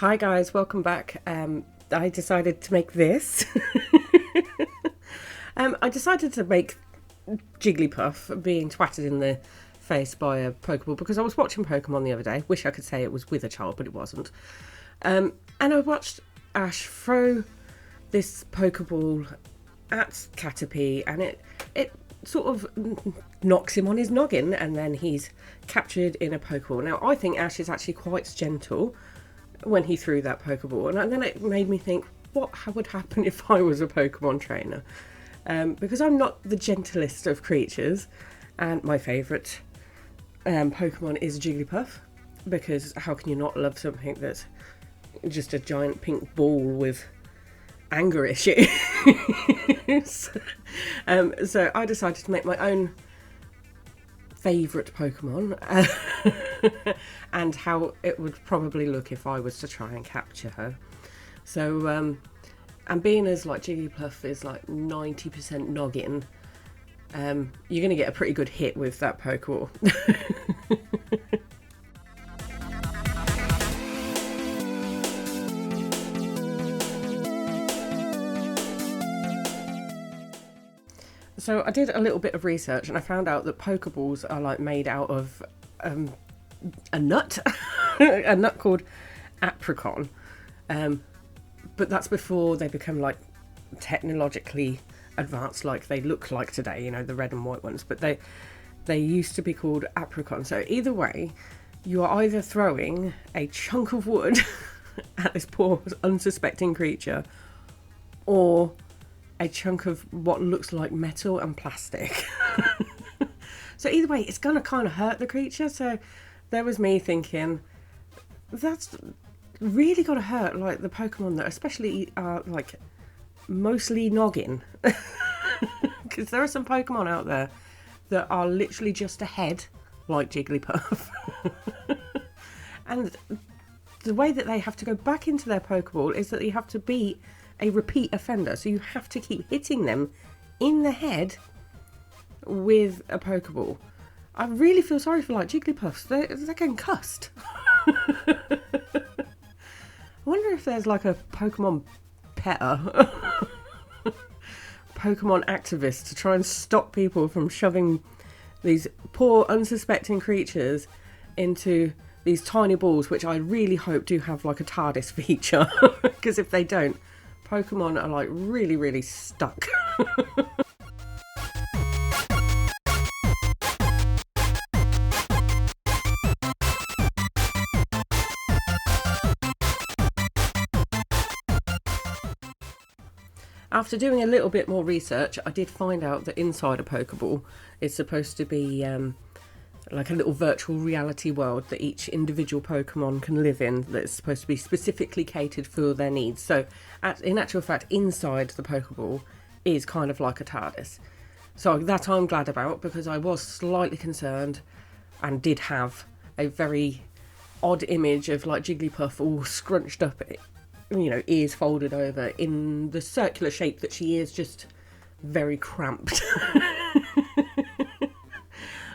Hi guys, welcome back. I decided to make this. I decided to make Jigglypuff being twatted in the face by a Pokeball because I was watching Pokemon the other day. Wish I could say it was with a child, but it wasn't. And I watched Ash throw this Pokeball at Caterpie, and it sort of knocks him on his noggin, and then he's captured in a Pokeball. Now, I think Ash is actually quite gentle when he threw that Pokeball, and then it made me think, what would happen if I was a Pokemon trainer? Because I'm not the gentlest of creatures, and my favourite Pokemon is Jigglypuff, because how can you not love something that's just a giant pink ball with anger issues? So I decided to make my own favourite Pokemon and how it would probably look if I was to try and capture her. So and being as like Jigglypuff is like 90% noggin, you're going to get a pretty good hit with that Pokeball. So I did a little bit of research and I found out that Pokeballs are like made out of a nut, a nut called apricot. But that's before they become like technologically advanced like they look like today, you know, the red and white ones. But they used to be called apricot. So either way, you are either throwing a chunk of wood at this poor unsuspecting creature, or a chunk of what looks like metal and plastic. So either way, it's gonna kind of hurt the creature. So there was me thinking, that's really gotta hurt like the Pokemon that especially are like mostly noggin. Because there are some Pokemon out there that are literally just a head, like Jigglypuff. And the way that they have to go back into their Pokeball is that you have to be a repeat offender, so you have to keep hitting them in the head with a Pokeball. I really feel sorry for like Jigglypuffs. They're getting cussed. I wonder if there's like a Pokemon petter, Pokemon activist to try and stop people from shoving these poor unsuspecting creatures into these tiny balls, which I really hope do have like a TARDIS feature, because if they don't, Pokemon are like really, really stuck. After doing a little bit more research, I did find out that inside a Pokeball is supposed to be like a little virtual reality world that each individual Pokemon can live in, that's supposed to be specifically catered for their needs. So in actual fact, inside the Pokeball is kind of like a TARDIS. So that I'm glad about, because I was slightly concerned and did have a very odd image of like Jigglypuff all scrunched up, you know, ears folded over in the circular shape that she is, just very cramped.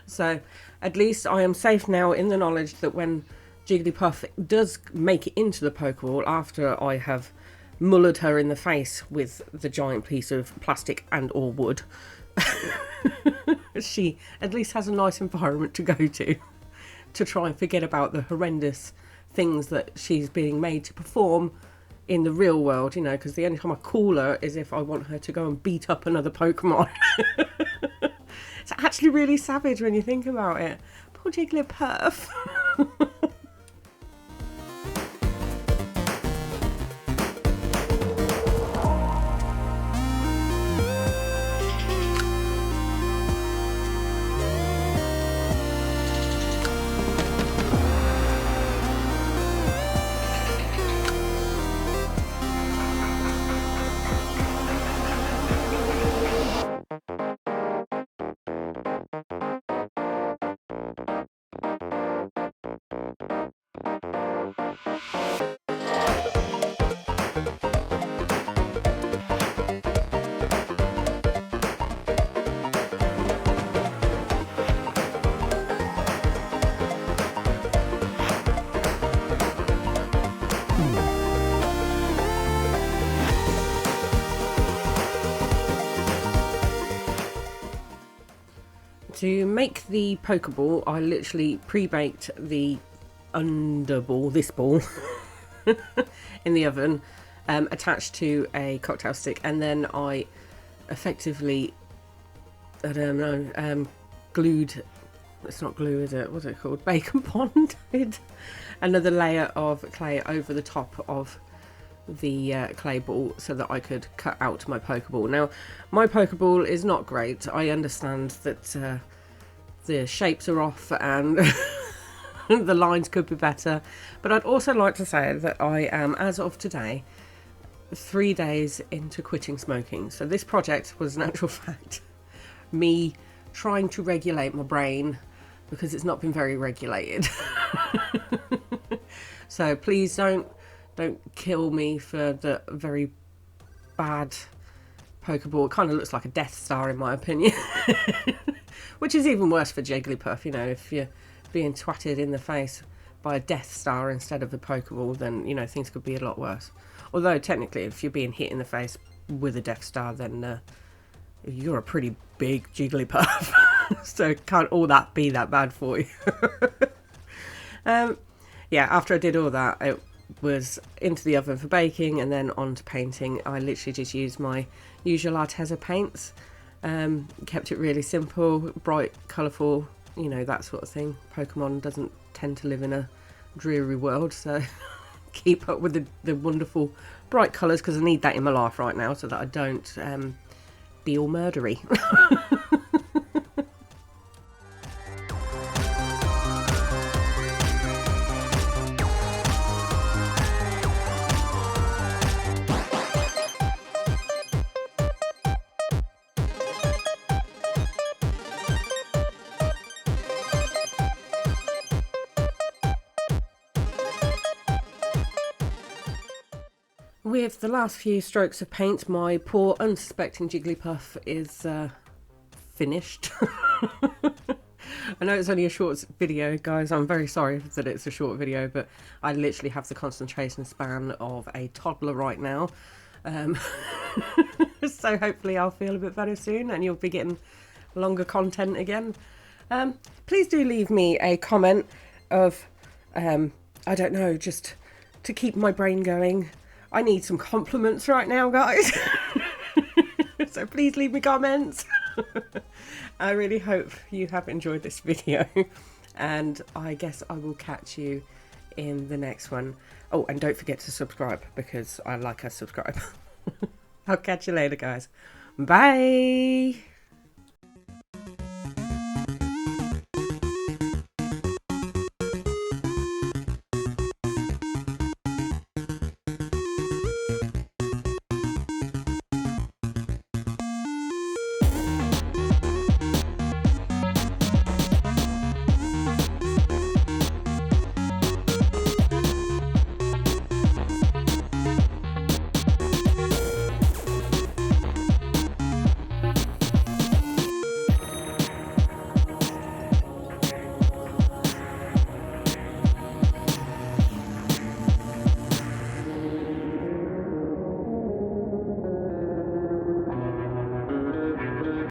So at least I am safe now in the knowledge that when Jigglypuff does make it into the Pokeball, after I have mullered her in the face with the giant piece of plastic and or wood, she at least has a nice environment to go to try and forget about the horrendous things that she's being made to perform in the real world, you know, because the only time I call her is if I want her to go and beat up another Pokemon. It's actually really savage when you think about it. Poor Jigglypuff. To make the Pokeball, I literally pre-baked the underball, this ball, in the oven, attached to a cocktail stick, and then I effectively, I don't know, glued, it's not glue, is it? What's it called? Bacon bonded another layer of clay over the top of the clay ball so that I could cut out my Pokeball. Now, my Pokeball is not great. I understand that the shapes are off and the lines could be better, but I'd also like to say that I am, as of today, 3 days into quitting smoking. So this project was, in actual fact, me trying to regulate my brain because it's not been very regulated. So please don't kill me for the very bad Pokeball. It kind of looks like a Death Star in my opinion. Which is even worse for Jigglypuff, you know, if you're being twatted in the face by a Death Star instead of a Pokeball, then, you know, things could be a lot worse. Although, technically, if you're being hit in the face with a Death Star, then you're a pretty big Jigglypuff. So can't all that be that bad for you. Yeah, after I did all that, it was into the oven for baking and then on to painting. I literally just used my usual Arteza paints. Kept it really simple, bright, colourful, you know, that sort of thing. Pokemon doesn't tend to live in a dreary world, so keep up with the wonderful bright colours, because I need that in my life right now so that I don't be all murdery. With the last few strokes of paint, my poor unsuspecting Jigglypuff is finished. I know it's only a short video, guys. I'm very sorry that it's a short video, but I literally have the concentration span of a toddler right now. So hopefully I'll feel a bit better soon and you'll be getting longer content again. Please do leave me a comment of, I don't know, just to keep my brain going. I need some compliments right now, guys. So please leave me comments. I really hope you have enjoyed this video, and I guess I will catch you in the next one. Oh, and don't forget to subscribe, because I like a subscribe. I'll catch you later, guys. Bye.